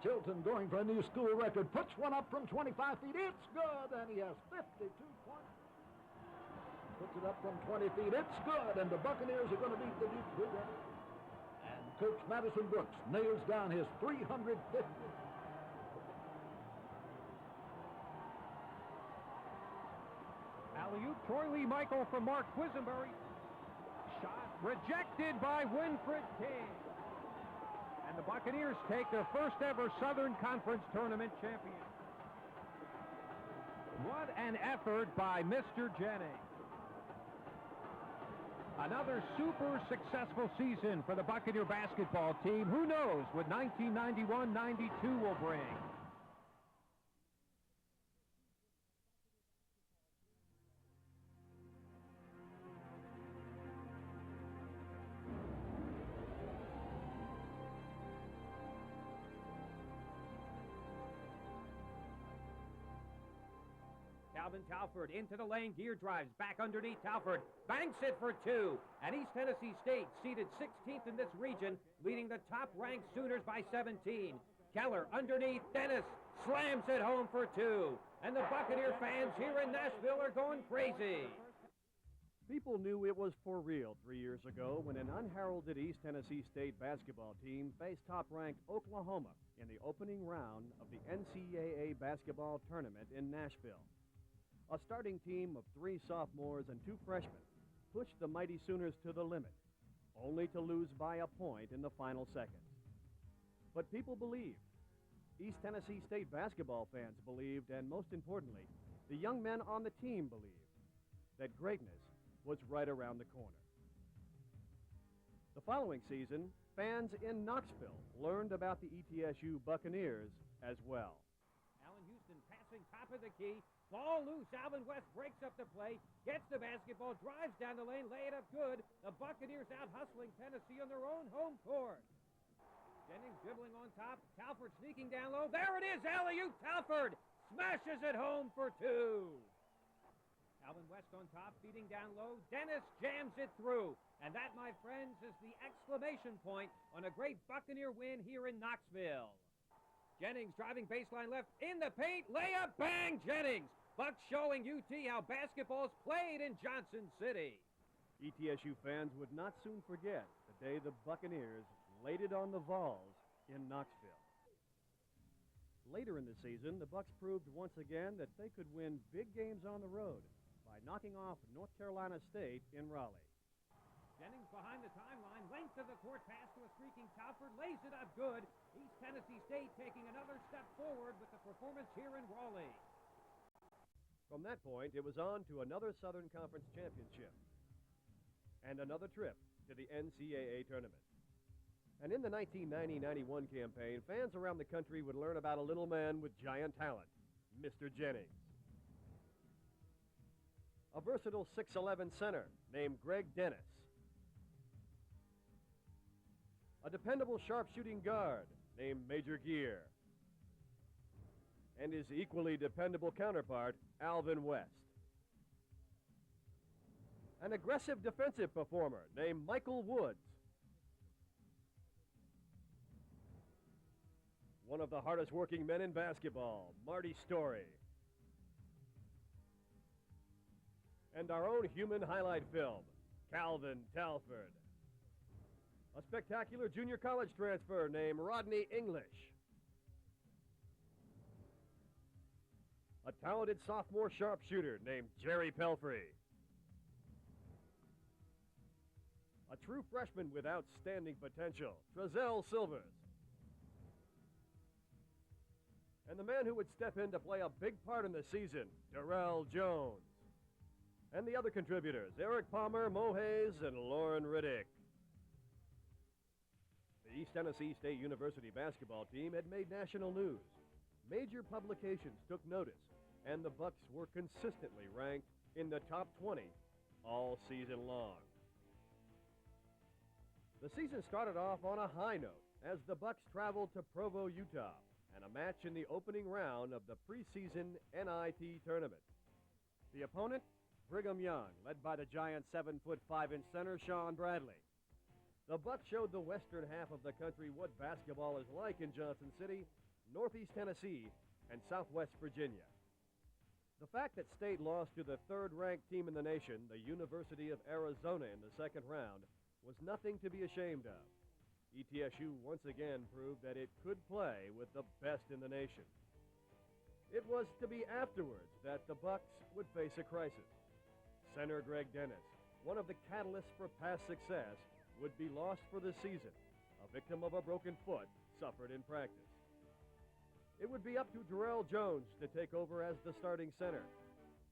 Chilton going for a new school record, puts one up from 25 feet. It's good, and he has 52 points. Puts it up from 20 feet. It's good, and the Buccaneers are going to beat the Duke Blue Devils. And Coach Madison Brooks nails down his 350th. Alley-oop, Troy Lee Michael from Mark Quisenberry. Shot rejected by Winfred King. And the Buccaneers take their first ever Southern Conference Tournament champion. What an effort by Mr. Jennings. Another super successful season for the Buccaneer basketball team. Who knows what 1991-92 will bring. Calvin Talford into the lane, gear drives, back underneath Talford, banks it for two, and East Tennessee State seated 16th in this region, leading the top-ranked Sooners by 17. Keller underneath, Dennis slams it home for two, and the Buccaneer fans here in Nashville are going crazy. People knew it was for real 3 years ago when an unheralded East Tennessee State basketball team faced top-ranked Oklahoma in the opening round of the NCAA basketball tournament in Nashville. A starting team of 3 sophomores and 2 freshmen pushed the mighty Sooners to the limit, only to lose by a point in the final seconds. But people believed. East Tennessee State basketball fans believed, and most importantly, the young men on the team believed, that greatness was right around the corner. The following season, fans in Knoxville learned about the ETSU Buccaneers as well. Allen Houston passing top of the key. Ball loose. Alvin West breaks up the play, gets the basketball, drives down the lane, lay it up good. The Buccaneers out hustling Tennessee on their own home court. Jennings dribbling on top. Talford sneaking down low. There it is. Alley-oop. Talford smashes it home for two. Alvin West on top, feeding down low. Dennis jams it through. And that, my friends, is the exclamation point on a great Buccaneer win here in Knoxville. Jennings driving baseline left in the paint. Layup, bang, Jennings. Bucks showing UT how basketball's played in Johnson City. ETSU fans would not soon forget the day the Buccaneers laid it on the Vols in Knoxville. Later in the season, the Bucks proved once again that they could win big games on the road by knocking off North Carolina State in Raleigh. Jennings behind the timeline, length of the court pass to a streaking Talford, lays it up good. East Tennessee State taking another step forward with the performance here in Raleigh. From that point, it was on to another Southern Conference championship and another trip to the NCAA tournament. And in the 1990-91 campaign, fans around the country would learn about a little man with giant talent, Mr. Jennings. A versatile 6'11" center named Greg Dennis. A dependable sharpshooting guard named Major Gear. And his equally dependable counterpart, Alvin West. An aggressive defensive performer named Michael Woods. One of the hardest working men in basketball, Marty Story. And our own human highlight film, Calvin Talford. A spectacular junior college transfer named Rodney English. A talented sophomore sharpshooter named Jerry Pelfrey. A true freshman with outstanding potential, Trezell Silvers. And the man who would step in to play a big part in the season, Darrell Jones. And the other contributors, Eric Palmer, Mo Hayes, and Lauren Riddick. The East Tennessee State University basketball team had made national news. Major publications took notice, and the Bucks were consistently ranked in the top 20 all season long. The season started off on a high note as the Bucks traveled to Provo, Utah, and a match in the opening round of the preseason NIT tournament. The opponent, Brigham Young, led by the giant 7'5" center Sean Bradley. The Bucks showed the western half of the country what basketball is like in Johnson City Northeast Tennessee, and Southwest Virginia. The fact that State lost to the third-ranked team in the nation, the University of Arizona, in the second round, was nothing to be ashamed of. ETSU once again proved that it could play with the best in the nation. It was to be afterwards that the Bucks would face a crisis. Center Greg Dennis, one of the catalysts for past success, would be lost for the season, a victim of a broken foot suffered in practice. It would be up to Darrell Jones to take over as the starting center,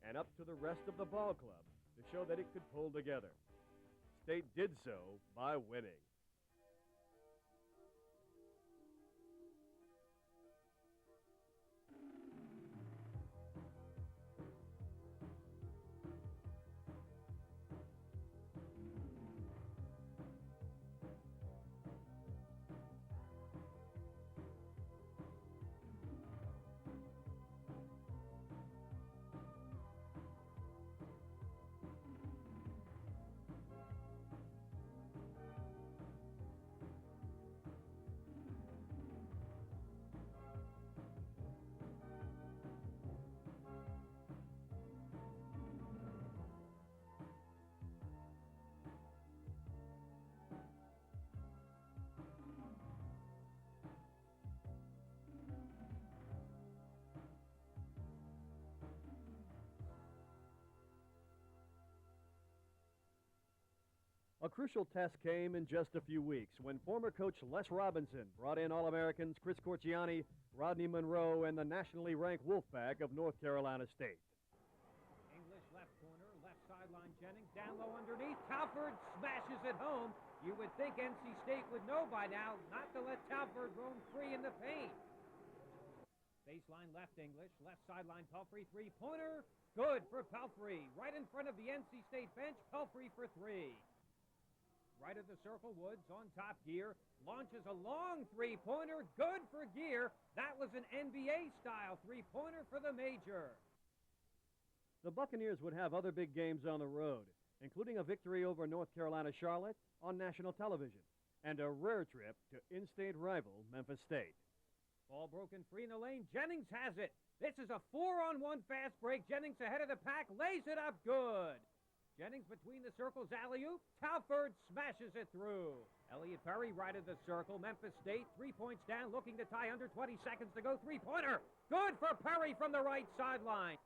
and up to the rest of the ball club to show that it could pull together. State did so by winning. A crucial test came in just a few weeks when former coach Les Robinson brought in All-Americans Chris Corciani, Rodney Monroe, and the nationally ranked Wolfpack of North Carolina State. English left corner, left sideline Jennings, down low underneath. Talford smashes it home. You would think NC State would know by now not to let Talford roam free in the paint. Baseline left English, left sideline Pelfrey, three-pointer. Good for Pelfrey. Right in front of the NC State bench, Pelfrey for three. Right of the circle, Woods on top gear. Launches a long three-pointer. Good for Gear. That was an NBA-style three-pointer for the Major. The Buccaneers would have other big games on the road, including a victory over North Carolina Charlotte on national television, and a rare trip to in-state rival Memphis State. Ball broken free in the lane. Jennings has it. This is a 4-on-1 fast break. Jennings ahead of the pack. Lays it up good. Jennings between the circles, alley-oop. Talford smashes it through. Elliott Perry right of the circle. Memphis State, 3 points down, looking to tie under 20 seconds to go. Three-pointer. Good for Perry from the right sideline.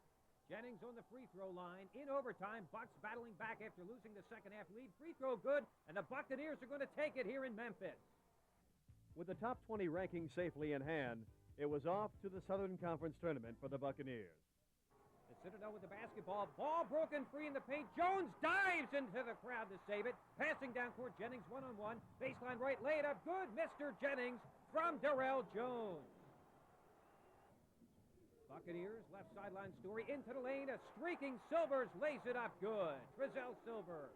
Jennings on the free throw line. In overtime, Bucks battling back after losing the second half lead. Free throw good, and the Buccaneers are going to take it here in Memphis. With the top 20 ranking safely in hand, it was off to the Southern Conference tournament for the Buccaneers. The Citadel with the basketball. Ball broken free in the paint. Jones dives into the crowd to save it. Passing down court, Jennings one-on-one. Baseline right, lay it up good. Mr. Jennings from Darrell Jones. Buccaneers, left sideline Story into the lane. A streaking Silvers lays it up good. Trizell Silver.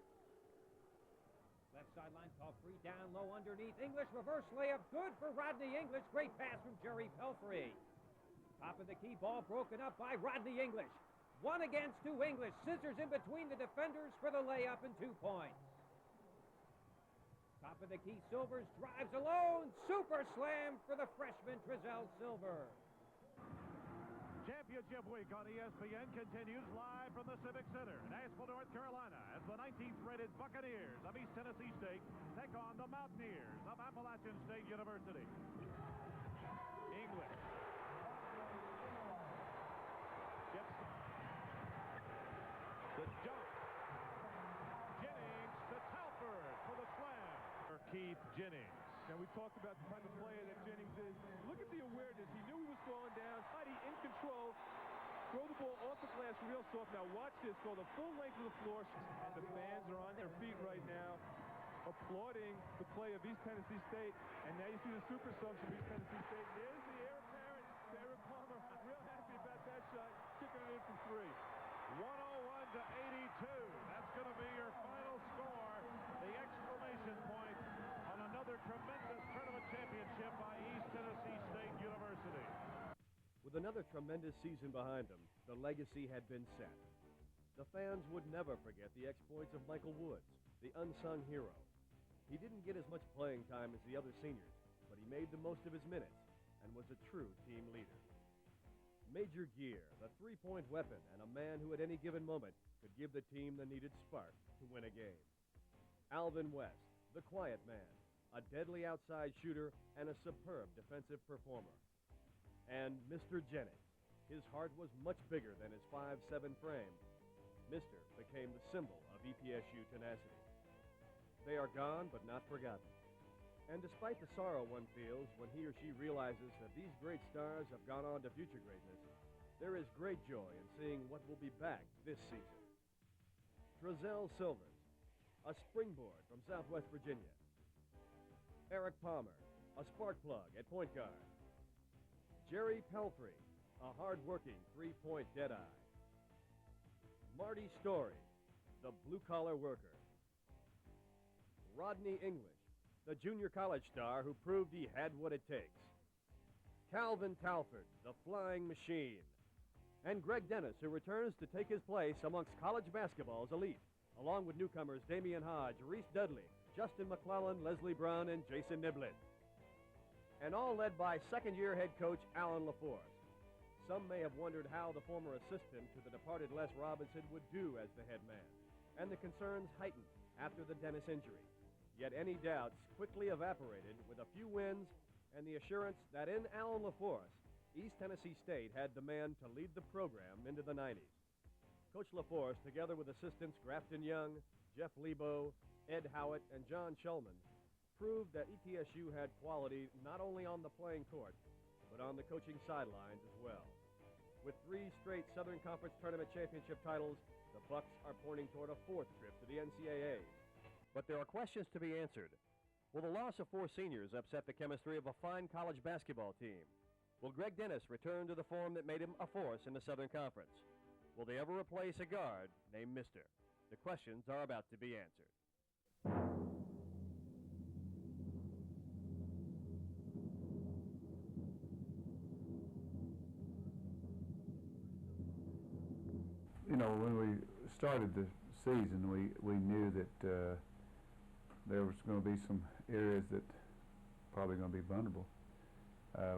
Left sideline, Pelfrey down low underneath. English reverse layup. Good for Rodney English. Great pass from Jerry Pelfrey. Top of the key, ball broken up by Rodney English. 1 against 2 English. Scissors in between the defenders for the layup and 2 points. Top of the key, Silvers drives alone. Super slam for the freshman Trizell Silver. Championship week on ESPN continues live from the Civic Center in Asheville, North Carolina, as the 19th rated Buccaneers of East Tennessee State take on the Mountaineers of Appalachian State University. English. The jump. Jennings to Talford for the slam. Keith Jennings. Now, we talked about the type of player that Jennings is. Look at the awareness. He knew he was falling down. Mighty in control. Throw the ball off the glass real soft. Now, watch this. Go the full length of the floor. And the fans are on their feet right now, applauding the play of East Tennessee State. And now you see the super subs from East Tennessee State. There's the heir apparent, Barrett Palmer. Real happy about that shot. Kicking it in from 3. 101 to 82. That's going to be your final score. The exclamation point on another tremendous tournament championship by East Tennessee State University. With another tremendous season behind them, the legacy had been set. The fans would never forget the exploits of Michael Woods, the unsung hero. He didn't get as much playing time as the other seniors, but he made the most of his minutes and was a true team leader. Major Gear, the three-point weapon, and a man who at any given moment could give the team the needed spark to win a game. Alvin West, the quiet man, a deadly outside shooter, and a superb defensive performer. And Mr. Jennings. His heart was much bigger than his 5'7" frame. Mr. became the symbol of ETSU tenacity. They are gone but not forgotten. And despite the sorrow one feels when he or she realizes that these great stars have gone on to future greatness, there is great joy in seeing what will be back this season. Trezell Silvers, a springboard from Southwest Virginia. Eric Palmer, a spark plug at point guard. Jerry Pelfrey, a hard-working three-point deadeye. Marty Story, the blue-collar worker. Rodney English, the junior college star who proved he had what it takes. Calvin Talford, the flying machine. And Greg Dennis, who returns to take his place amongst college basketball's elite, along with newcomers Damian Hodge, Reese Dudley, Justin McClellan, Leslie Brown, and Jason Niblett. And all led by second-year head coach Alan LeForce. Some may have wondered how the former assistant to the departed Les Robinson would do as the head man, and the concerns heightened after the Dennis injury. Yet any doubts quickly evaporated with a few wins and the assurance that in Alan LeForce, East Tennessee State had the man to lead the program into the 90s. Coach LeForce, together with assistants Grafton Young, Jeff Lebo, Ed Howitt, and John Shulman, proved that ETSU had quality not only on the playing court, but on the coaching sidelines as well. With 3 straight Southern Conference Tournament championship titles, the Bucks are pointing toward a 4th trip to the NCAA. But there are questions to be answered. Will the loss of 4 seniors upset the chemistry of a fine college basketball team? Will Greg Dennis return to the form that made him a force in the Southern Conference? Will they ever replace a guard named Mister? The questions are about to be answered. You know, when we started the season, we knew that there was going to be some areas that probably going to be vulnerable.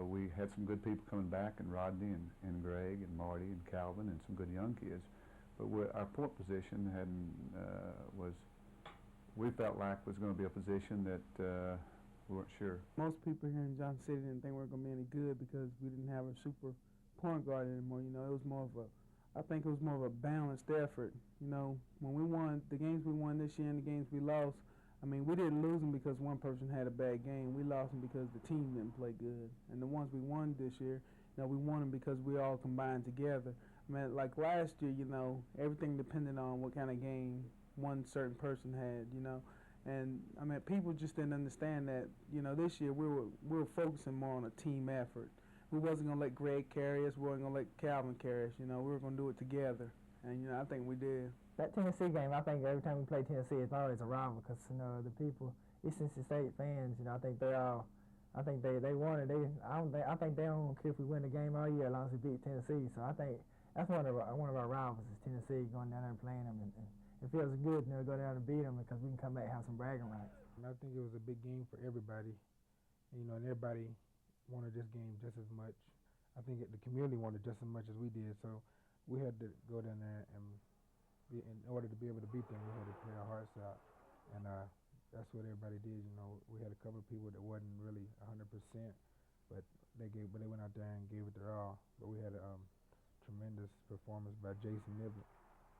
We had some good people coming back, and Rodney and Greg and Marty and Calvin and some good young kids. But our point position we felt like was going to be a position that we weren't sure. Most people here in Johnson City didn't think we were going to be any good because we didn't have a super point guard anymore. You know, it was more of I think it was more of a balanced effort. You know, when we won the games we won this year and the games we lost, I mean, we didn't lose them because one person had a bad game. We lost them because the team didn't play good. And the ones we won this year, you know, we won them because we all combined together. I mean, like last year, you know, everything depended on what kind of game one certain person had, you know. And, I mean, people just didn't understand that, you know, this year we were focusing more on a team effort. We wasn't going to let Greg carry us. We wasn't going to let Calvin carry us. You know, we were going to do it together. And, you know, I think we did. That Tennessee game, I think every time we play Tennessee, it's always a rival because, you know, the people, East Tennessee State fans, you know, I think they want it. I think they don't care if we win the game all year as long as we beat Tennessee. So I think that's one of our rivals is Tennessee, going down there and playing them. And it feels good, you know, to go down and beat them because we can come back and have some bragging rights. And I think it was a big game for everybody. You know, and everybody wanted this game just as much. I think the community wanted just as much as we did, so we had to go down there and in order to be able to beat them, we had to play our hearts out, and that's what everybody did. You know, we had a couple of people that wasn't really 100%, but they went out there and gave it their all. But we had a tremendous performance by Jason Niblett,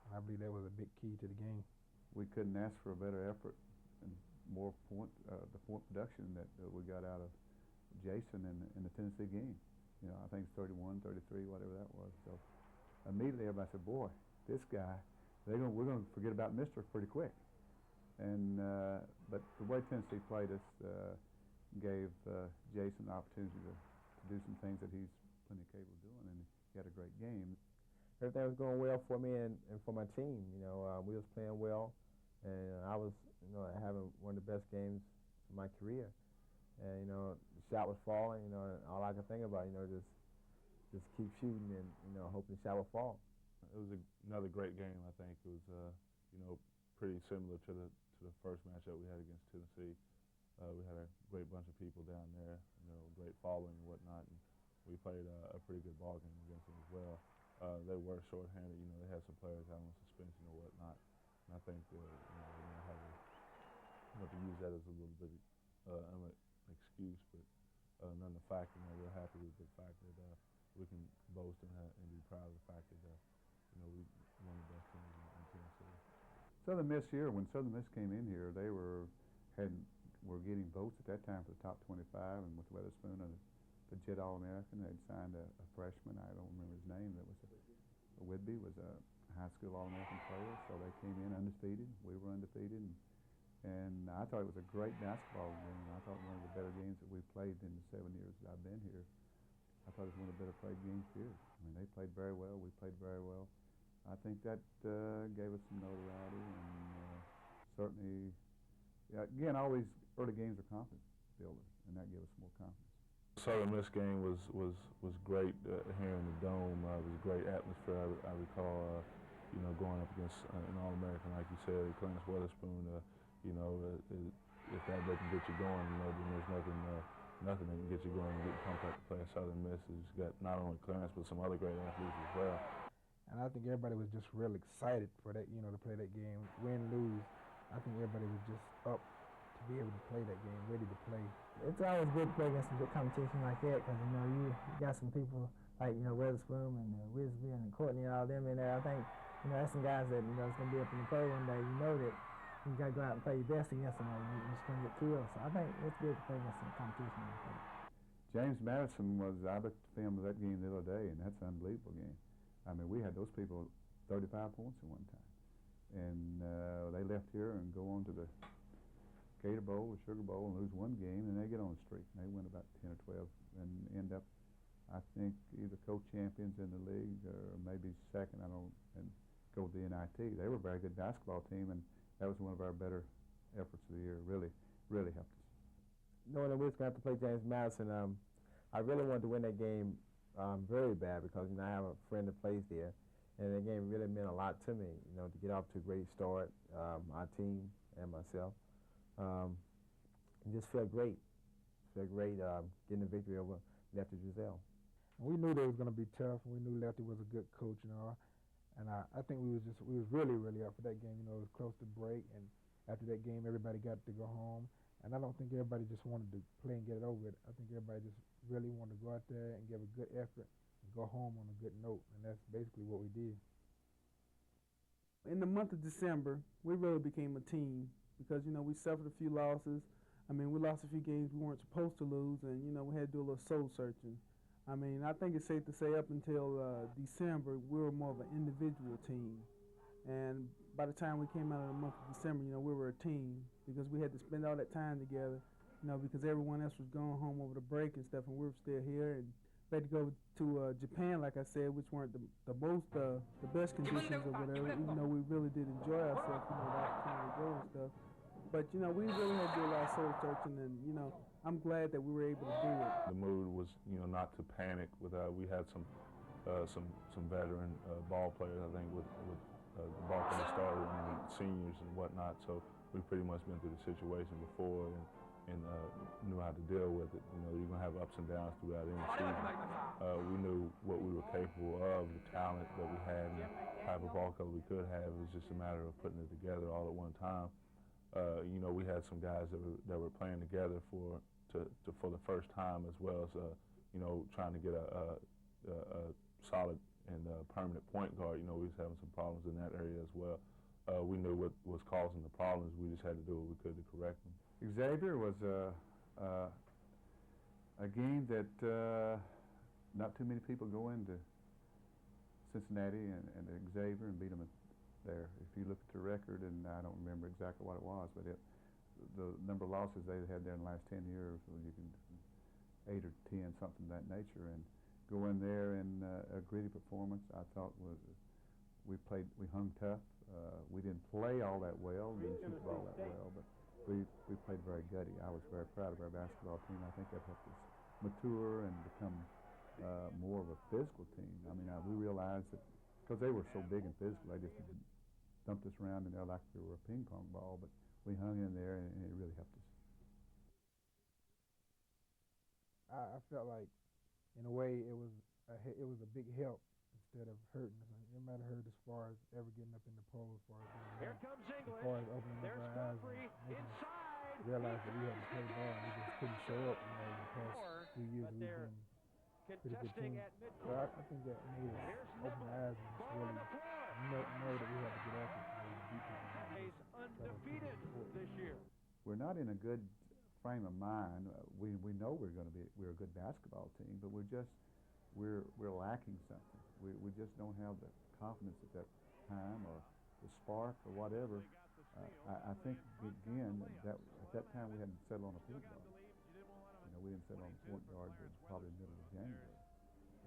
and I believe that was a big key to the game. We couldn't ask for a better effort and more the point production that we got out of Jason in the Tennessee game. You know, I think it's 31, 33, whatever that was. So immediately everybody said, boy, this guy, we're going to forget about Mister pretty quick. And but the way Tennessee played us gave Jason the opportunity to do some things that he's plenty capable of doing, and he had a great game. Everything was going well for me and for my team. You know, we was playing well, and I was, you know, having one of the best games of my career. And, you know, the shot was falling, you know, and all I could think about, you know, just keep shooting and, you know, hoping the shot would fall. It was another great game, I think. It was, you know, pretty similar to the first matchup we had against Tennessee. We had a great bunch of people down there, great following and whatnot, and we played a pretty good ball game against them as well. They were shorthanded. They had some players out on suspension or whatnot, and I think they're going to have to use that as a little bit of an excuse, but none the fact, we're happy with the fact that we can boast and be proud of the fact that we one of the best teams in Tennessee. Southern Miss here, when Southern Miss came in here, they were getting votes at that time for the top 25, and with Weatherspoon and the Jet All-American, they'd signed a freshman. I don't remember his name. That was Whitby was a high school All-American player, so they came in undefeated. We were undefeated, and I thought it was a great basketball game. I thought one of the better games that we've played in the 7 years that I've been here. I thought it was one of the better played games here. I mean, they played very well. We played very well. I think that gave us some notoriety, and certainly, again, always early games are confidence builders, and that gave us more confidence. Southern Miss game was great here in the Dome. It was a great atmosphere. I recall, going up against an All-American, like you said, Clarence Weatherspoon. If that doesn't get you going, then there's nothing that can get you going and get pumped up to play at Southern Miss. It's got not only Clarence but some other great athletes as well. And I think everybody was just real excited for that, to play that game. Win, lose, I think everybody was just up to be able to play that game, ready to play. It's always good to play against some good competition like that because, you got some people like, Weatherspoon and Wisby and Courtney and all them in there. I think, that's some guys that, is going to be up in the pro one day. You know that you got to go out and play your best against them or you're just going to get killed. So I think it's good to play against some competition like that. James Madison I looked at the film of that game the other day, and that's an unbelievable game. I mean, we had those people 35 points at one time. And they left here and go on to the Gator Bowl or Sugar Bowl and lose one game, and they get on a streak. And they win about 10 or 12 and end up, I think, either co-champions in the league or maybe second, and go to the NIT. They were a very good basketball team, and that was one of our better efforts of the year. Really, really helped us. Knowing that we was going to have to play James Madison, I really wanted to win that game very bad because, I have a friend that plays there. And that game really meant a lot to me, to get off to a great start, our team and myself. It just felt great. Getting the victory over Lefty Driesell. We knew they was going to be tough. We knew Lefty was a good coach and all. And I think we was really, really up for that game. It was close to break. And after that game, everybody got to go home. And I don't think everybody just wanted to play and get it over with. I think everybody just really wanted to go out there and give a good effort and go home on a good note. And that's basically what we did. In the month of December, we really became a team because, we suffered a few losses. I mean, we lost a few games we weren't supposed to lose, and, we had to do a little soul searching. I mean, I think it's safe to say up until December, we were more of an individual team. And by the time we came out of the month of December, we were a team because we had to spend all that time together, because everyone else was going home over the break and stuff, and we were still here. And we had to go to Japan, like I said, which weren't the best conditions or whatever, even though we really did enjoy ourselves, the opportunity to go and stuff. But, we really had to do a lot of soul searching, and, I'm glad that we were able to do it. The mood was, not to panic. We had some veteran ball players, I think, with the ball players started and seniors and whatnot. So we pretty much been through the situation before and knew how to deal with it. You're going to have ups and downs throughout any season. We knew what we were capable of, the talent that we had, and the type of ball club we could have. It was just a matter of putting it together all at one time. We had some guys that were playing together for the first time, as well as trying to get a solid and permanent point guard. We was having some problems in that area as well. We knew what was causing the problems. We just had to do what we could to correct them. Xavier was a game that not too many people go into Cincinnati and Xavier and beat them there. If you look at the record, and I don't remember exactly what it was, but the number of losses they had there in the last 10 years, you can 8 or 10, something of that nature, and go in there and a gritty performance. I thought we hung tough. We didn't play all that well, didn't shoot the ball that well, but we played very gutty. I was very proud of our basketball team. I think that helped us mature and become more of a physical team. I mean, we realized that because they were so big and physical, they just dumped us around in there like we were a ping pong ball, but we hung in there and it really helped us. I felt like, in a way, it was a big help instead of hurting us. It might have hurt as far as ever getting up in the pole, as far as Here comes English. as far as opening up our eyes and making us realize that we had to play ball and we just couldn't show up. You know, in the past few years we've been pretty good team. So I think that made us open our eyes and just really know that we had to get after it to beat people. He's undefeated this year. We're not in a good frame of mind. We know we're a good basketball team, but we're lacking something. We just don't have the confidence at that time or the spark or whatever. I think again that at that time we hadn't settled on a point guard. You know, we didn't settle on a point guard until probably the middle of January,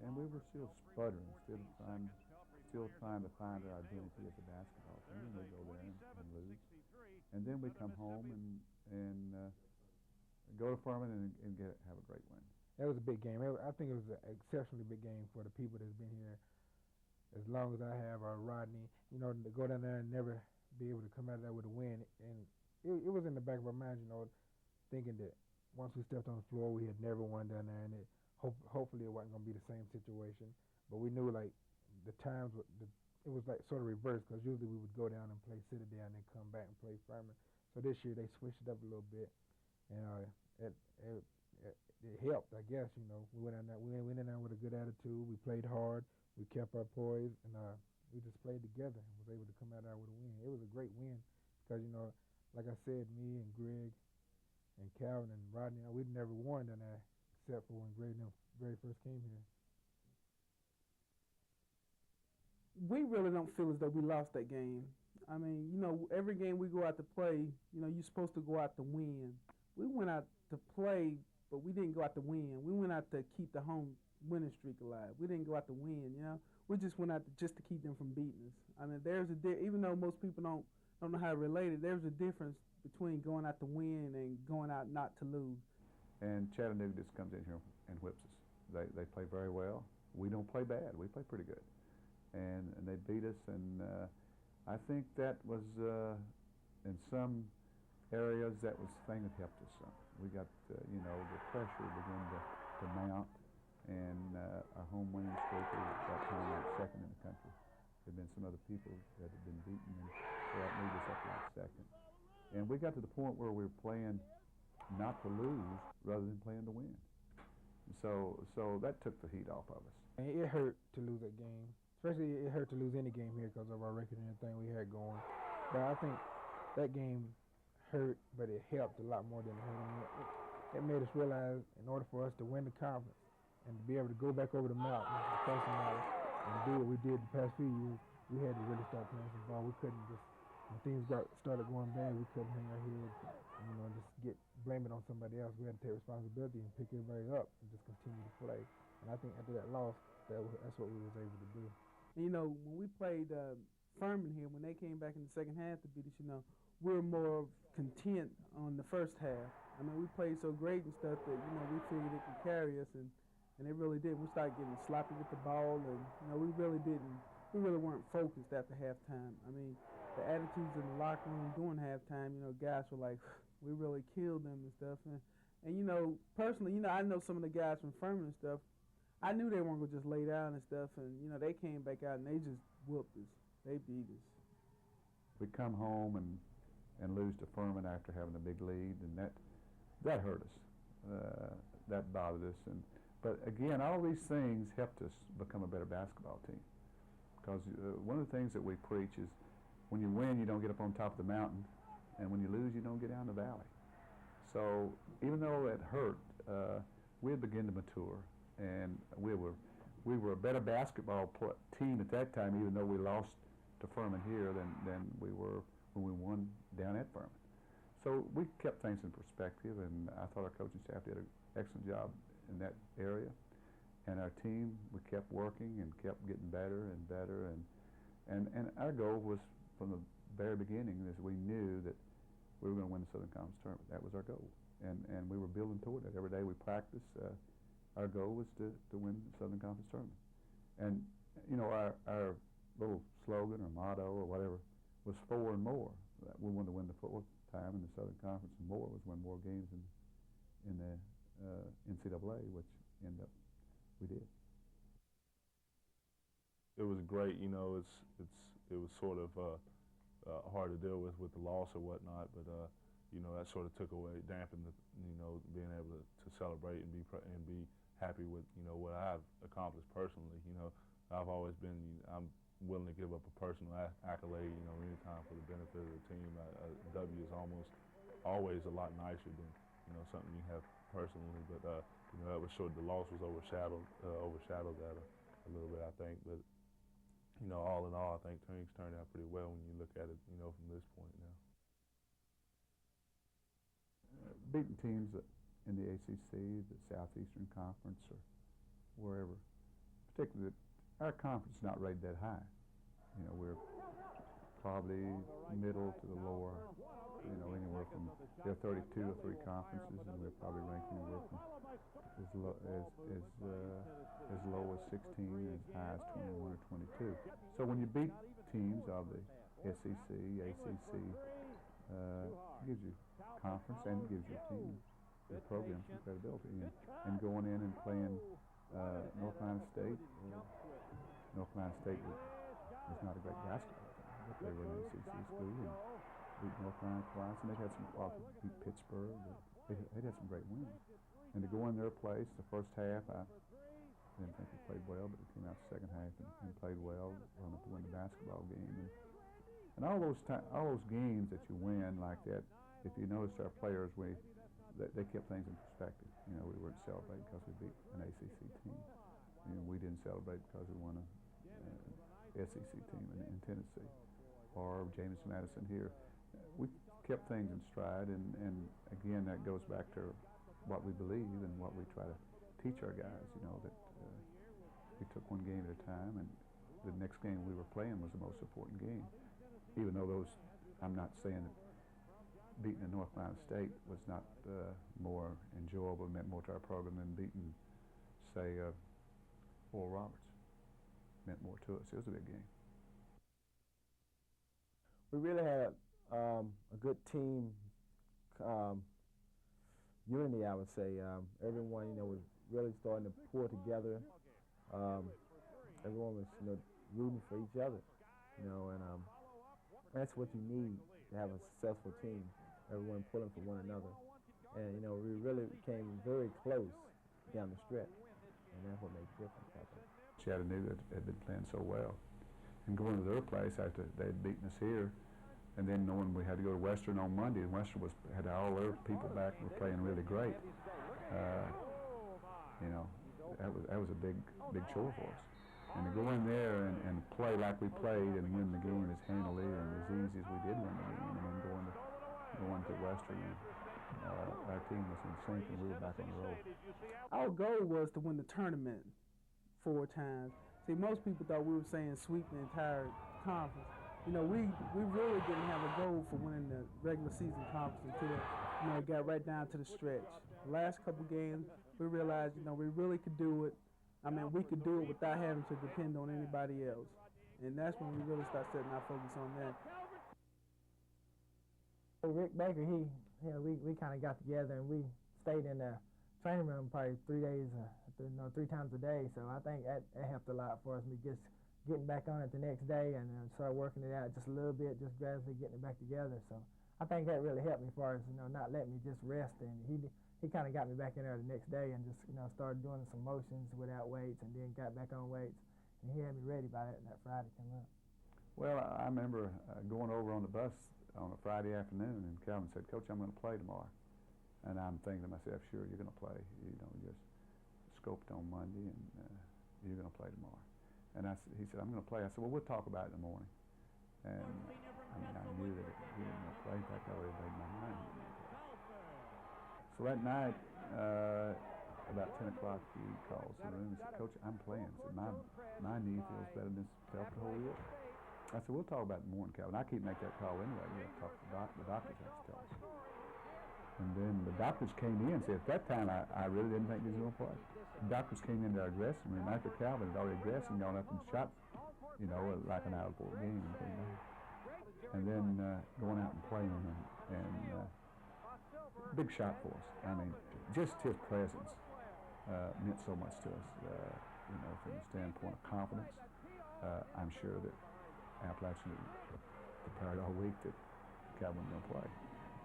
and we were still sputtering, still trying to find our identity as a basketball team. And we go there and lose, and then we come home and go to Furman and have a great win. That was a big game. I think it was an exceptionally big game for the people that's been here as long as I have, Rodney. You know, to go down there and never be able to come out of there with a win. And it was in the back of our minds, you know, thinking that once we stepped on the floor, we had never won down there, and hopefully it wasn't going to be the same situation. But we knew, like, the times, it was like sort of reversed, because usually we would go down and play Citadel and then come back and play Furman. So this year they switched it up a little bit, and it helped, I guess. You know, we went in there with a good attitude. We played hard. We kept our poise, and we just played together and was able to come out there with a win. It was a great win because, you know, like I said, me and Greg and Calvin and Rodney, we'd never won down there except for when Greg and them very first came here. We really don't feel as though we lost that game. I mean, you know, every game we go out to play, you know, you're supposed to go out to win. We went out to play, but we didn't go out to win. We went out to keep the home winning streak alive. We didn't go out to win, you know. We just went out just to keep them from beating us. I mean, even though most people don't know how to relate it, there's a difference between going out to win and going out not to lose. And Chattanooga just comes in here and whips us. They play very well. We don't play bad. We play pretty good. And they beat us, and I think that was, in some areas, that was the thing that helped us some. We got, you know, the pressure began to mount, and our home winning streak was at that time like second in the country. There had been some other people that had been beaten, and so that moved us up like second. And we got to the point where we were playing not to lose rather than playing to win. So that took the heat off of us. And it hurt to lose that game. Especially it hurt to lose any game here because of our record and everything we had going. But I think that game hurt, but it helped a lot more than it hurt. It made us realize in order for us to win the conference and to be able to go back over the mountain across the mountain and do what we did the past few years, we had to really start playing some ball. We couldn't just, when things started going bad, we couldn't hang our heads and, you know, just blame it on somebody else. We had to take responsibility and pick everybody up and just continue to play. And I think after that loss, that's what we was able to do. And, you know, when we played Furman here, when they came back in the second half to beat us, you know, we were more content on the first half. I mean, we played so great and stuff that, you know, we figured it could carry us, and it really did. We started getting sloppy with the ball, and, you know, we really weren't focused after halftime. I mean, the attitudes in the locker room during halftime, you know, guys were like, we really killed them and stuff. And you know, personally, you know, I know some of the guys from Furman and stuff. I knew they weren't going to just lay down and stuff, and, you know, they came back out and they just whooped us. They beat us. We come home and lose to Furman after having a big lead, and that hurt us. That bothered us. But again, all these things helped us become a better basketball team. Because one of the things that we preach is when you win, you don't get up on top of the mountain, and when you lose, you don't get down the valley. So even though it hurt, we had begun to mature. And we were a better basketball team at that time, even though we lost to Furman here than we were when we won down at Furman. So we kept things in perspective, and I thought our coaching staff did an excellent job in that area. And our team, we kept working and kept getting better and better. And our goal was, from the very beginning, is we knew that we were going to win the Southern Conference tournament. That was our goal. And we were building toward it. Every day we practiced. Our goal was to win the Southern Conference tournament. And, you know, our little slogan or motto or whatever was 4 and more. We wanted to win the 4th time in the Southern Conference, and more was win more games in the NCAA, which ended up we did. It was great. You know, it was sort of hard to deal with the loss or whatnot, but you know, that sort of took away, dampened the, you know, being able to celebrate and be happy with, you know, what I've accomplished personally. You know, I've always been, I'm willing to give up a personal accolade, you know, anytime for the benefit of the team. A W is almost always a lot nicer than, you know, something you have personally. But you know, that was sort of, the loss was overshadowed that a little bit, I think. But you know, all in all, I think things turned out pretty well when you look at it, you know, from this point now. Beating teams in the ACC, the Southeastern Conference, or wherever, particularly our conference is not rated that high. You know, we're probably middle to the lower, you know, anywhere from, there are 32 or 3 conferences, and we're probably ranked anywhere from as low as 16, as high as 21 or 22. So when you beat teams of the SEC, ACC, it gives you conference and it gives your team, your program, some credibility. And going in and playing North Carolina State, North Carolina State was not a great basketball team, but they were an ACC school and beat North Carolina twice, and they had some, beat Pittsburgh, they had some great wins. And to go in their place, the first half, I didn't think we played well, but we came out the second half and played well, run up to win the basketball game. And all those games that you win like that, if you notice our players, they kept things in perspective. You know, we weren't celebrating because we beat an ACC team. You know, we didn't celebrate because we won a SEC team in Tennessee or James Madison here. We kept things in stride, and again, that goes back to what we believe and what we try to teach our guys. You know, that we took one game at a time, and the next game we were playing was the most important game. Even though those, I'm not saying that beating the North Carolina State was not more enjoyable, meant more to our program than beating, say, Oral Roberts. Meant more to us. It was a big game. We really had a good team unity, I would say. Everyone, you know, was really starting to pull together. Everyone was, you know, rooting for each other, you know, and that's what you need to have a successful team. Everyone pulling for one another. And, you know, we really came very close down the stretch, and that's what made the difference, I think. Chattanooga had been playing so well. And going to their place after they had beaten us here, and then knowing we had to go to Western on Monday, and Western had all their people back and were playing really great. You know, that was a big chore for us. And to go in there and play like we played and win the game as handily and as easy as we did win the game, and then going to Western, our team was in sync and we were back on the road. Our goal was to win the tournament 4 times. See, most people thought we were saying sweep the entire conference. You know, we really didn't have a goal for winning the regular season conference until, you know, it got right down to the stretch. The last couple games, we realized, you know, we really could do it. I mean, we could do it without having to depend on anybody else. And that's when we really start setting our focus on that. Rick Baker, we kind of got together and we stayed in the training room probably 3 days, 3 times a day. So I think that helped a lot for us. We just getting back on it the next day and start working it out just a little bit, just gradually getting it back together. So I think that really helped me as far as, you know, not letting me just rest. And he kind of got me back in there the next day and just, you know, started doing some motions without weights and then got back on weights. And he had me ready by that Friday coming up. Well, I remember going over on the bus on a Friday afternoon, and Calvin said, "Coach, I'm going to play tomorrow." And I'm thinking to myself, sure, you're going to play. You know, just scoped on Monday, and you're going to play tomorrow. And he said, "I'm going to play." I said, "Well, we'll talk about it in the morning." And I mean, I knew that he didn't want to play. In fact, I already made my mind. So that night, about 10 o'clock, he calls the room and said, "Coach, I'm playing." I said, my knee feels better than it's felt the whole year. I said, "We'll talk about it in the morning, Calvin. I can't make that call anyway. You have to talk to the doctors have to tell us." And then the doctors came in and said, at that time, I really didn't think he was going to play. The doctors came into our dressing room after Calvin had already dressed and gone up and shot, you know, like an hour before the game and came back. And then going out and playing and big shot for us. I mean, just his presence meant so much to us, you know, from the standpoint of confidence. I'm sure that Appalachian prepared all week that Calvin was going to play.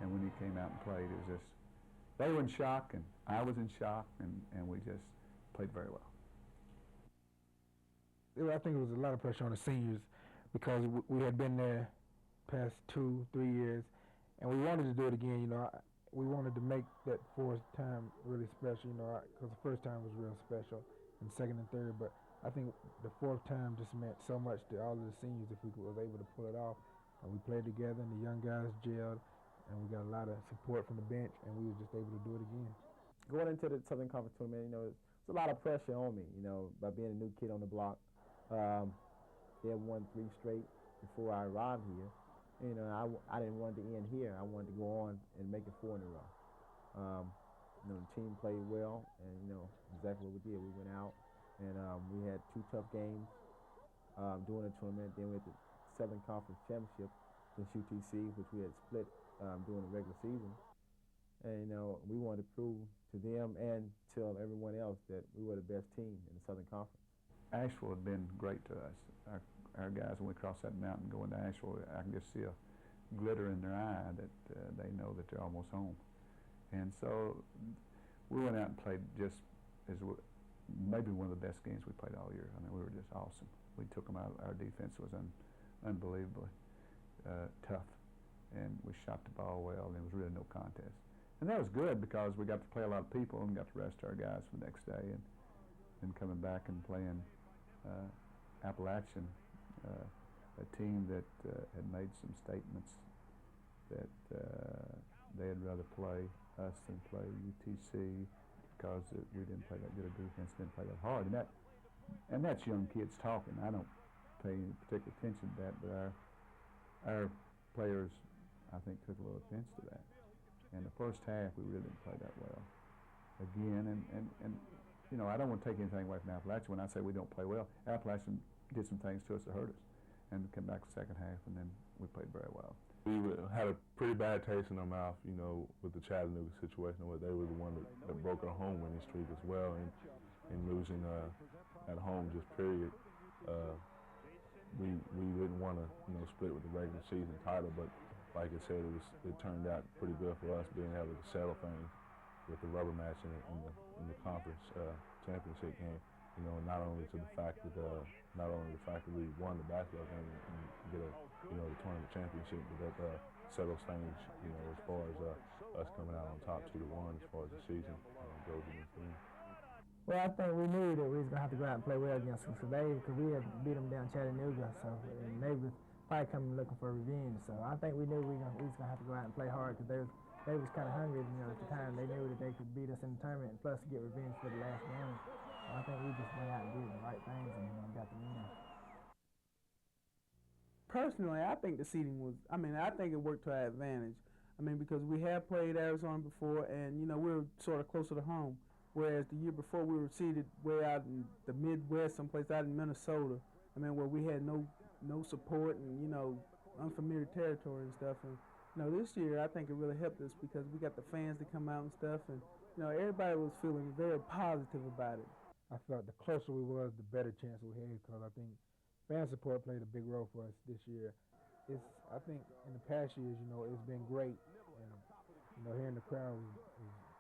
And when he came out and played, it was just, they were in shock, and I was in shock, and we just played very well. I think it was a lot of pressure on the seniors because we had been there past 2-3 years, and we wanted to do it again. You know, we wanted to make that fourth time really special, you know, because the first time was real special, and second and third. But I think the fourth time just meant so much to all of the seniors if we was able to pull it off. And we played together, and the young guys gelled, and we got a lot of support from the bench, and we were just able to do it again. Going into the Southern Conference tournament, you know, it's a lot of pressure on me, you know, by being a new kid on the block. They had won 3 straight before I arrived here. You know, I didn't want to end here. I wanted to go on and make it 4 in a row. You know, the team played well, and, you know, exactly what we did. We went out, and we had 2 tough games during the tournament. Then we had the Southern Conference Championship against UTC, which we had split during the regular season. And, you know, we wanted to prove to them and tell everyone else that we were the best team in the Southern Conference. Asheville had been great to us. Our guys, when we cross that mountain going to Asheville, I can just see a glitter in their eye that they know that they're almost home. And so we went out and played just as maybe one of the best games we played all year. I mean, we were just awesome. We took them out. Our defense was unbelievably tough, and we shot the ball well, and there was really no contest. And that was good because we got to play a lot of people and got to rest our guys for the next day, and coming back and playing Appalachian, a team that had made some statements that they'd rather play us than play UTC because we didn't play that good a defense, didn't play that hard, and that's young kids talking. I don't pay any particular attention to that, but our players, I think, took a little offense to that. And the first half, we really didn't play that well again, and you know, I don't want to take anything away from Appalachian. When I say we don't play well, Appalachian did some things to us that hurt us, and come back the second half, and then we played very well. We had a pretty bad taste in our mouth, you know, with the Chattanooga situation, where they were the one that broke our home winning streak as well, and losing at home just period. We didn't want to, you know, split with the regular season title, but like I said, it turned out pretty good for us being able to settle things with the rubber match in the conference championship game. You know, not only the fact that we won the basketball game and get the tournament championship, but that settles things, you know, as far as us coming out on top 2-1 as far as the season goes against them. Well, I think we knew that we was gonna have to go out and play well against them today because we had beat them down Chattanooga, so and they was probably coming looking for revenge. So I think we knew we was gonna have to go out and play hard because they was kind of hungry, you know, at the time. They knew that they could beat us in the tournament and plus get revenge for the last game. So I think we just went out and did the right things and got the win. Personally, I think the seeding was, I think it worked to our advantage. Because we have played Arizona before, and, you know, we were sort of closer to home. Whereas the year before, we were seeded way out in the Midwest, someplace out in Minnesota. Where we had no support and, you know, unfamiliar territory and stuff. And, you know, this year, I think it really helped us because we got the fans to come out and stuff. And, you know, everybody was feeling very positive about it. I felt the closer we was, the better chance we had because I think fan support played a big role for us this year. I think in the past years, you know, it's been great. And, you know, hearing the crowd was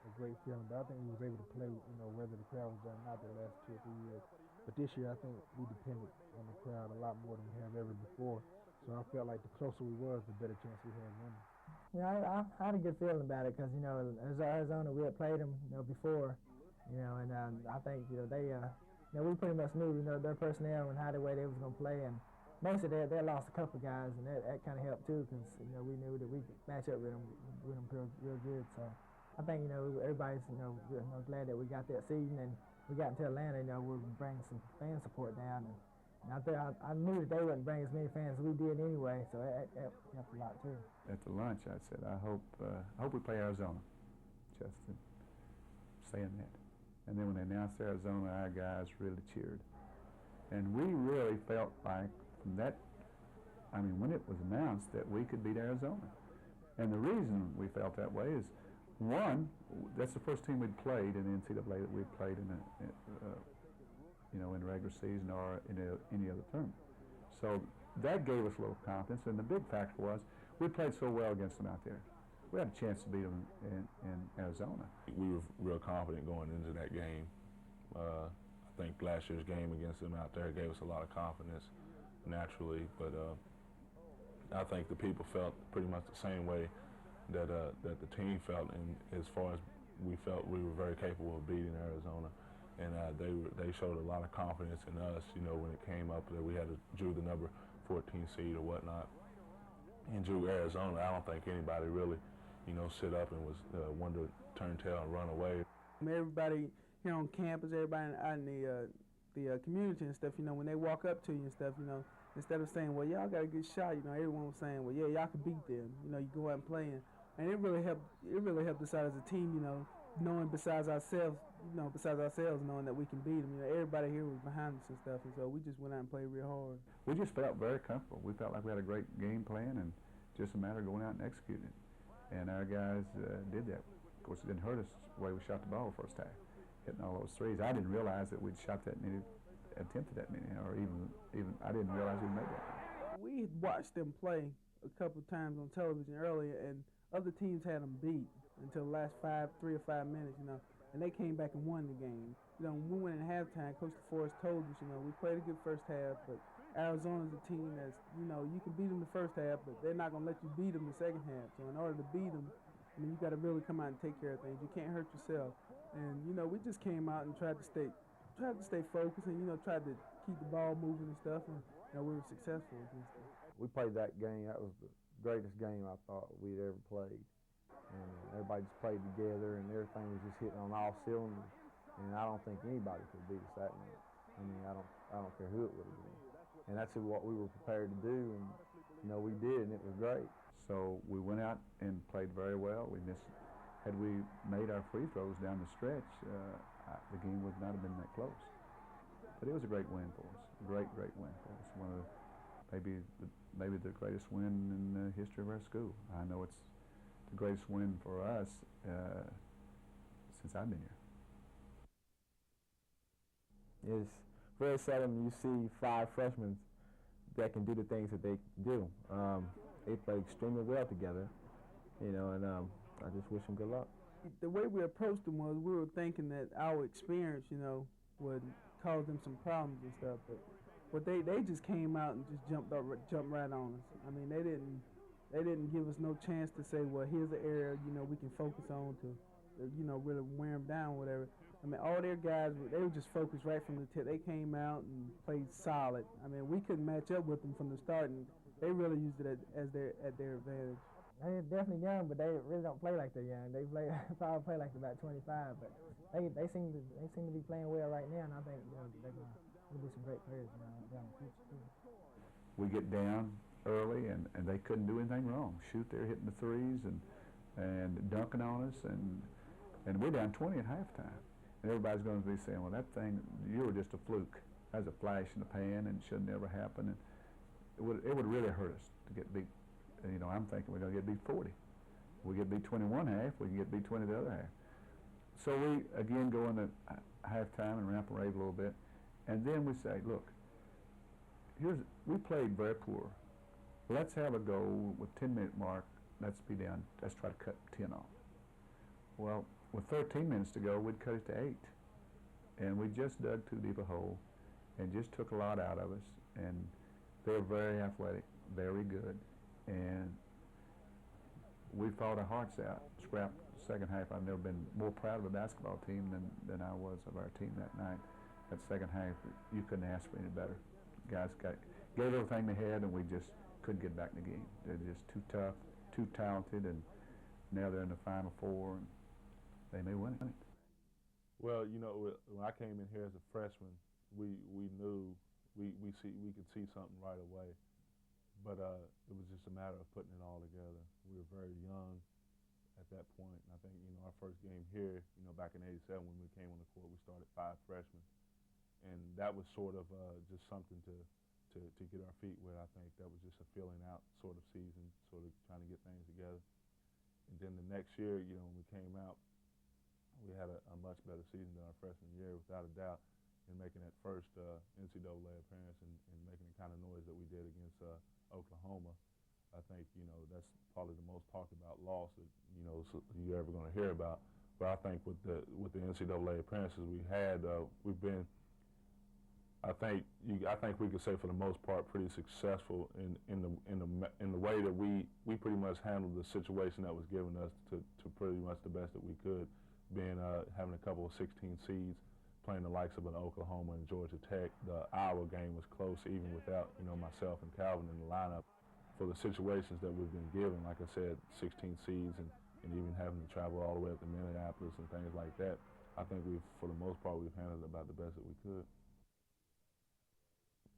a great feeling. But I think we was able to play, you know, whether the crowd was there or not the last 2 or 3 years. But this year, I think we depended on the crowd a lot more than we have ever before. So I felt like the closer we was, the better chance we had winning. Yeah, I had a good feeling about it because, you know, as Arizona, we had played them, you know, before, you know, and I think, you know, they, you know, we pretty much knew, you know, their personnel and how the way they was going to play. And most of they lost a couple of guys, and that kind of helped too because, you know, we knew that we could match up with them real good. So I think, you know, everybody's, you know, glad that we got that season and we got into Atlanta, you know, we were bringing some fan support down. And I knew that they wouldn't bring as many fans as we did anyway, so that helped a lot too. At the lunch, I said, I hope we play Arizona, just saying that. And then when they announced Arizona, our guys really cheered. And we really felt like from that, when it was announced that we could beat Arizona. And the reason we felt that way is One, that's the first team we'd played in the NCAA that we'd played in you know, in the regular season or in any other tournament. So that gave us a little confidence, and the big factor was we played so well against them out there. We had a chance to beat them in Arizona. We were real confident going into that game. I think last year's game against them out there gave us a lot of confidence naturally, but I think the people felt pretty much the same way that the team felt, and as far as we felt, we were very capable of beating Arizona, and they showed a lot of confidence in us. You know, when it came up that we had to drew the number 14 seed or whatnot, and drew Arizona, I don't think anybody really, you know, sit up and was wanted to turn tail and run away. Everybody here on campus, everybody out in the community and stuff, you know, when they walk up to you and stuff, you know, instead of saying, well, y'all got a good shot, you know, everyone was saying, well, yeah, y'all can beat them. You know, you go out and play, and it really helped us out as a team, you know, knowing besides ourselves, knowing that we can beat them. You know, everybody here was behind us and stuff, and so we just went out and played real hard. We just felt very comfortable. We felt like we had a great game plan, and just a matter of going out and executing it. And our guys did that. Of course, it didn't hurt us the way we shot the ball the first half, hitting all those threes. I didn't realize that we'd shot that many, attempted that many, or even I didn't realize we made that. We had watched them play a couple of times on television earlier, and other teams had them beat until the last 3 or 5 minutes, you know, and they came back and won the game. You know, when we went in halftime, Coach LeForce told us, you know, we played a good first half, but Arizona's a team that's, you know, you can beat them the first half, but they're not going to let you beat them the second half. So in order to beat them, I mean, you got to really come out and take care of things. You can't hurt yourself. And, you know, we just came out and tried to stay focused and, you know, tried to keep the ball moving and stuff, and, you know, we were successful against them. We played that game. That was the greatest game I thought we'd ever played. And everybody just played together, and everything was just hitting on all cylinders. And I don't think anybody could beat us that night. I mean, I don't care who it would have been. And that's what we were prepared to do, and, you know, we did, and it was great. So we went out and played very well. Had we made our free throws down the stretch, the game would not have been that close. But it was a great win for us, a great win for us. One of maybe the greatest win in the history of our school. I know it's the greatest win for us since I've been here. It's very seldom you see 5 freshmen that can do the things that they do. They play extremely well together, you know, and I just wish them good luck. The way we approached them was we were thinking that our experience, you know, would cause them some problems and stuff, but they just came out and just jumped right on us. I mean, they didn't give us no chance to say, well, here's the area, you know, we can focus on to, you know, really wear them down or whatever. I mean, all their guys, they were just focused right from the tip. They came out and played solid. I mean, we couldn't match up with them from the start, and they really used it at their advantage. They're definitely young, but they really don't play like they're young. They probably play like they're about 25, but they seem to be playing well right now, and I think they're going to be some great players down in the future too. We get down early, and they couldn't do anything wrong. Shoot, they're hitting the threes and dunking on us, and we're down 20 at halftime. And everybody's going to be saying, well, that thing, you were just a fluke. That was a flash in the pan and should never happen. And it would really hurt us to get beat. You know, I'm thinking we're going to get beat 40. We get beat 21 half, we can get beat 20 the other half. So we, again, go into halftime and ramp and rave a little bit. And then we say, look, we played very poor. Let's have a go with 10-minute mark. Let's try to cut 10 off. Well, with 13 minutes to go, we'd cut it to 8. And we just dug too deep a hole and just took a lot out of us. And they're very athletic, very good. And we fought our hearts out, scrapped the second half. I've never been more proud of a basketball team than I was of our team that night. That second half, you couldn't ask for any better. Guys gave everything they had, and we just couldn't get back in the game. They're just too tough, too talented, and now they're in the Final Four, and they may win it. Well, you know, when I came in here as a freshman, we knew we could see something right away. But it was just a matter of putting it all together. We were very young at that point. And I think, you know, our first game here, you know, back in '87 when we came on the court, we started 5 freshmen. And that was sort of just something to get our feet wet. I think that was just a filling out sort of season, sort of trying to get things together. And then the next year, you know, when we came out, we had a much better season than our freshman year, without a doubt, in making that first NCAA appearance and making the kind of noise that we did against Oklahoma. I think, you know, that's probably the most talked about loss that, you know, you're ever going to hear about. But I think with the NCAA appearances we had, we've been, I think we could say for the most part pretty successful in the way that we pretty much handled the situation that was given us to pretty much the best that we could, being having a couple of 16 seeds, playing the likes of an Oklahoma and Georgia Tech. The Iowa game was close even without, you know, myself and Calvin in the lineup. For the situations that we've been given, like I said, 16 seeds and even having to travel all the way up to Minneapolis and things like that, I think for the most part, we've handled it about the best that we could.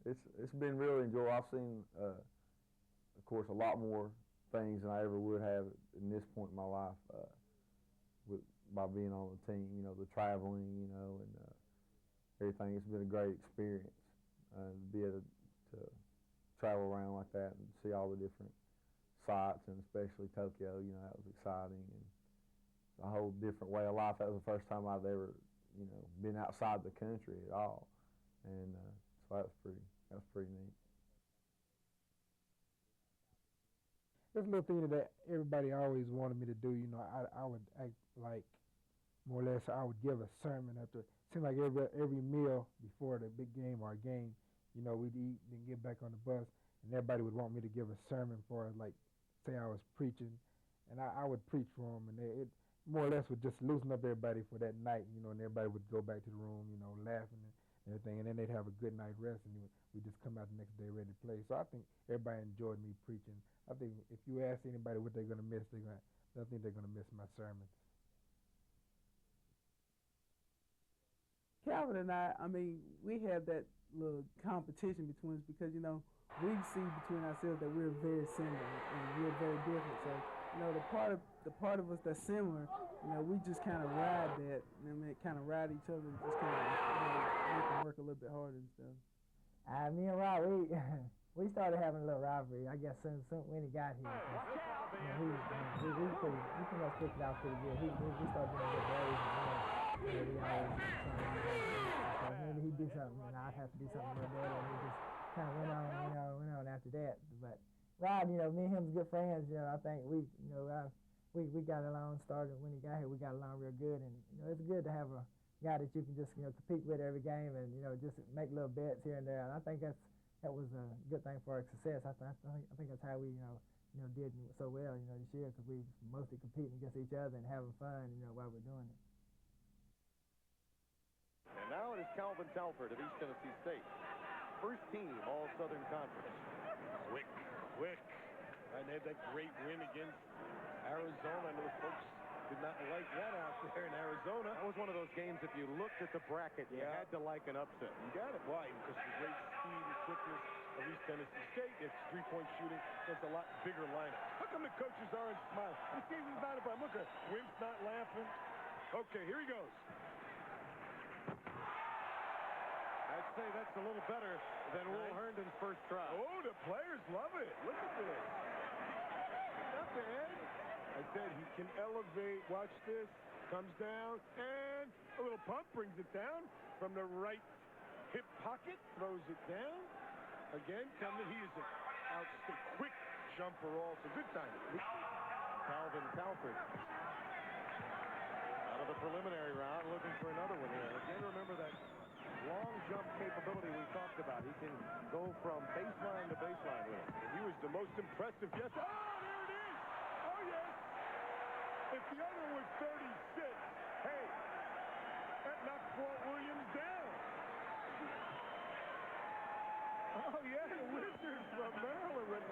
It's been really enjoyable. I've seen, of course, a lot more things than I ever would have in this point in my life by being on the team. You know, the traveling, you know, and everything. It's been a great experience to be able to travel around like that and see all the different sites, and especially Tokyo. You know, that was exciting, and a whole different way of life. That was the first time I've ever, you know, been outside the country at all, and so that was pretty neat. There's a little thing that everybody always wanted me to do. You know, I would act like, more or less, I would give a sermon after. It seemed like every meal before the big game or game, you know, we'd eat and get back on the bus, and everybody would want me to give a sermon for, like, say I was preaching, and I would preach for them, and it more or less would just loosen up everybody for that night, you know, and everybody would go back to the room, you know, laughing and everything, and then they'd have a good night rest, and we just come out the next day ready to play. So I think everybody enjoyed me preaching. I think if you ask anybody what they're going to miss, I think they're going to miss my sermons. Calvin and I mean, we have that little competition between us because, you know, we see between ourselves that we're very similar and we're very different. So, you know, the part of us that's similar, you know, we just kind of ride that, and then kind of ride each other, and just kind of, you know, make them work a little bit harder and stuff. Me and Rob, we started having a little rivalry, I guess, soon when he got here. We pretty much picked it out pretty good. We started doing good days, and we always maybe he'd do something, and I'd have to do something a little better, and we just kind of went on after that. But Rob, you know, me and him's good friends. You know, I think we got along. Started when he got here, we got along real good, and you know, it's good to have a guy that you can just, you know, compete with every game, and you know, just make little bets here and there. And I think that was a good thing for our success. I think that's how we, you know, did so well, you know, this year, because we mostly competing against each other and having fun, you know, while we're doing it. And now it is Calvin Talford of East Tennessee State. First team All-Southern Conference. Quick. And they had that great win against Arizona. I know folks did not like that out there in Arizona. That was one of those games, if you looked at the bracket, you had to like an upset. You got it. Why? Because the great speed and quickness of East Tennessee State. It's three-point shooting. It's a lot bigger lineup. How come the coaches aren't smiling? This game is not about, look at Wimp's not laughing. Okay, here he goes. I'd say that's a little better than Will Herndon's first try. Oh, the players love it. Look at this. Not bad. I said he can elevate. Watch this. Comes down, and a little pump brings it down from the right hip pocket. Throws it down. Again, he is an outstanding quick jumper also. Good timing. Calvin Talford out of the preliminary round, looking for another one here. Again, remember that long jump capability we talked about. He can go from baseline to baseline with it. He was the most impressive. Yes. Oh, there it is. Oh, yes. If the other was 36, hey, that knocked Fort Williams down. Oh, yeah, the Wizards from Maryland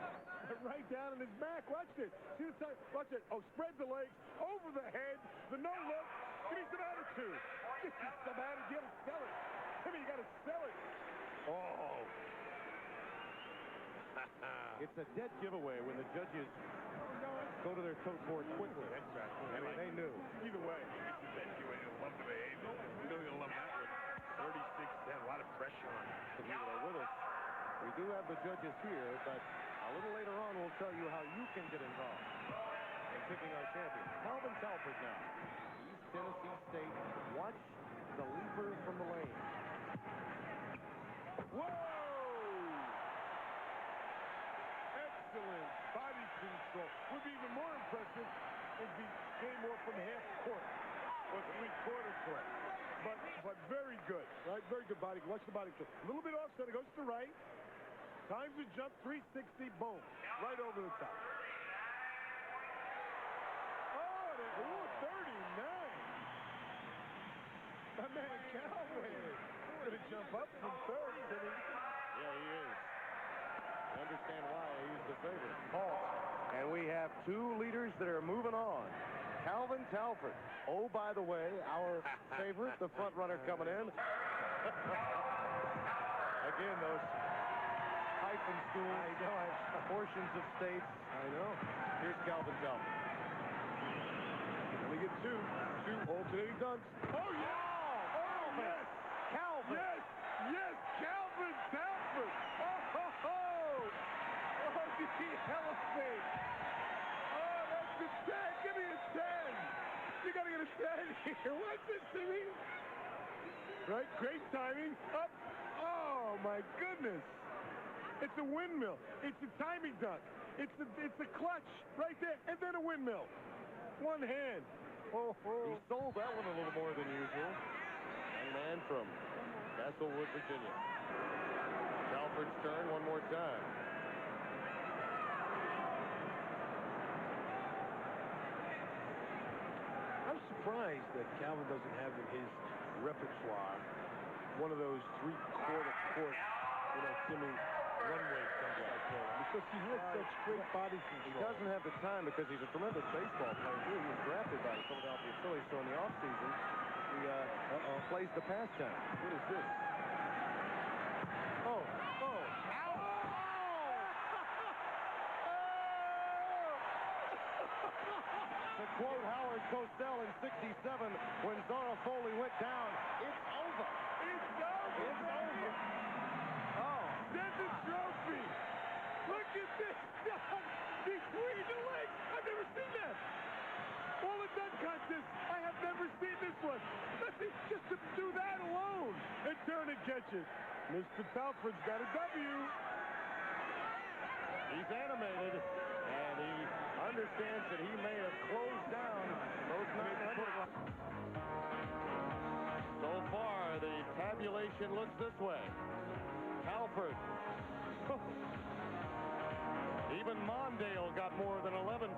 right down in his back. Watch this. See the time. Watch it. Oh, spread the legs over the head. The no look. Give me some attitude. Give me some attitude. Sell it. You got to sell it. Oh. It's a dead giveaway when the judges go to their tote board quickly. That's right. I mean, they knew. Either way. It's a dead giveaway. You'll love the behavior. You know you'll love that one. 36, they had a lot of pressure on him. With us. We do have the judges here, but a little later on we'll tell you how you can get involved. And picking our champion. Calvin Talford now. East Tennessee State. Watch the leaper from the lane. Whoa! Excellent body control. Would be even more impressive if he came more from half court or three-quarter court. But very good, right? Very good body. Watch the body control. A little bit offset. It goes to the right. Times the jump, 360, boom. Right over the top. Oh, 39. My man Calvin. Going to jump up from third, didn't he? Yeah, he is. I understand why he's the favorite. And we have two leaders that are moving on. Calvin Talford. Oh, by the way, our favorite, the front runner coming in. Again, those hyphen schools. I know. Portions of states. I know. Here's Calvin Talford. Only get two alternating dunks. Oh, yeah! Oh, yes! Calvin! Yes, Calvin Talford! Oh, ho, ho! Oh, did he elevate? Oh, that's a 10. Give me a 10. You got to get a 10 here. What's this, Timmy? Right, great timing. Up. Oh, my goodness. It's a windmill. It's a timing dunk. It's a clutch right there, and then a windmill. One hand. Oh, He sold that one a little more than usual. Young man from Castlewood, Virginia. Talford's turn one more time. I'm surprised that Calvin doesn't have in his repertoire one of those three-quarter court, Timmy, runway dunks like that. Because he has such great body control. He doesn't have the time because he's a tremendous baseball player, too. He was drafted by the Philadelphia Phillies, so in the offseason, he plays the pastime. What is this? Oh. To quote Howard Cosell in '67, when Zora Foley went down, it's over. It's over. It's over. Oh. There's a trophy. Look at this dunk between the legs. I've never seen that. All the dunk contests, I have never seen this one. Just to do that alone and turn and catch it. Mr. Talford's got a W. He's animated, and he understands that he may have closed down those 900. So far, the tabulation looks this way. Talford. Even Mondale got more than 11%.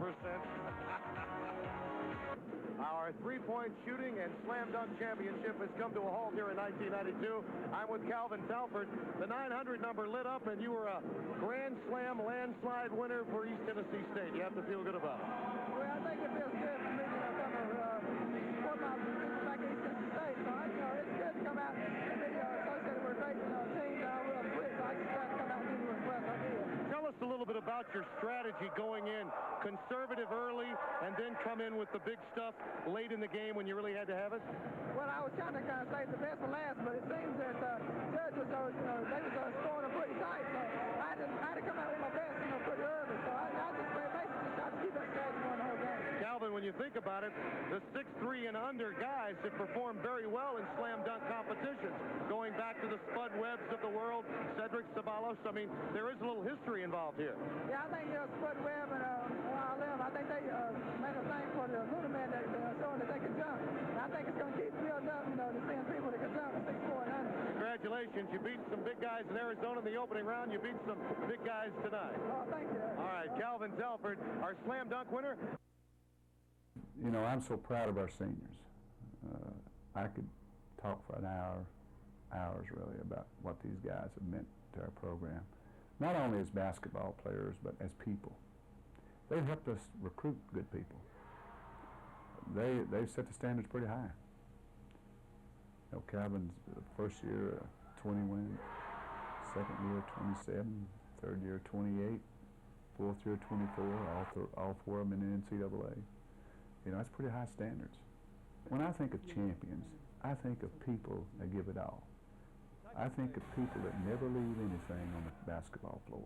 Our three-point shooting and slam dunk championship has come to a halt here in 1992. I'm with Calvin Talford. The 900 number lit up, and you were a Grand Slam landslide winner for East Tennessee State. You have to feel good about it. Well, I think it feels good for me, coming from my position back in East Tennessee State. So, it's good to come out and be associated with a great team that I will quit. So I just tried to come out and do as well as I did. Tell us a little bit about your strategy going in. Conservative early, and then come in with the big stuff late in the game when you really had to have it? Well, I was trying to kind of save the best for last, but it seems that judges are, they was scoring them pretty tight. So I had to come out with my best, pretty early. So I just basically tried to keep that strategy going the whole game. Calvin, when you think about it, the 6'3" and under guys have performed very well in slam dunk competitions. Going back to the Spud Webbs of the world, Cedric Ceballos. I mean, there is a little history involved here. Yeah, I think Spud Webb and Allen, I think they made a thing for the little man that showing that they can jump. And I think it's going to keep building up, to seeing people that can jump at 6'4" and under. Congratulations. You beat some big guys in Arizona in the opening round. You beat some big guys tonight. Oh, thank you. All right, Calvin Talford, our slam dunk winner. I'm so proud of our seniors. I could talk for hours really, about what these guys have meant to our program. Not only as basketball players, but as people. They've helped us recruit good people. They've set the standards pretty high. Calvin's first year 20 wins, second year 27, third year 28, fourth year 24, all four of them in the NCAA. That's pretty high standards. When I think of champions, I think of people that give it all. I think of people that never leave anything on the basketball floor.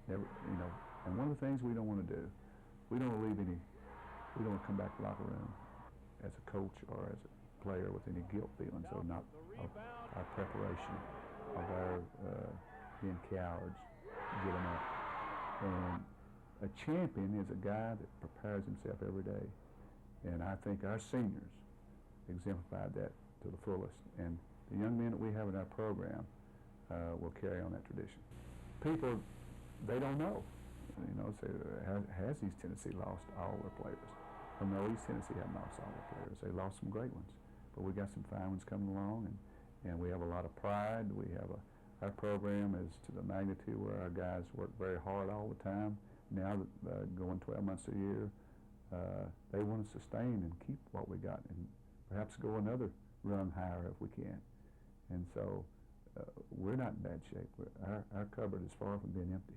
Never, and one of the things we don't want to do we don't come back to the locker room as a coach or as a player with any guilt feelings of not of our preparation, of our being cowards, giving up. And a champion is a guy that prepares himself every day. And I think our seniors exemplified that to the fullest. And the young men that we have in our program will carry on that tradition. People, they don't know. You know, say, has East Tennessee lost all their players? Well, no, East Tennessee hasn't lost all their players. They lost some great ones. But we got some fine ones coming along, and we have a lot of pride. We have our program is to the magnitude where our guys work very hard all the time. Now that going 12 months a year, they want to sustain and keep what we got and perhaps go another run higher if we can. And so we're not in bad shape. Our cupboard is far from being empty.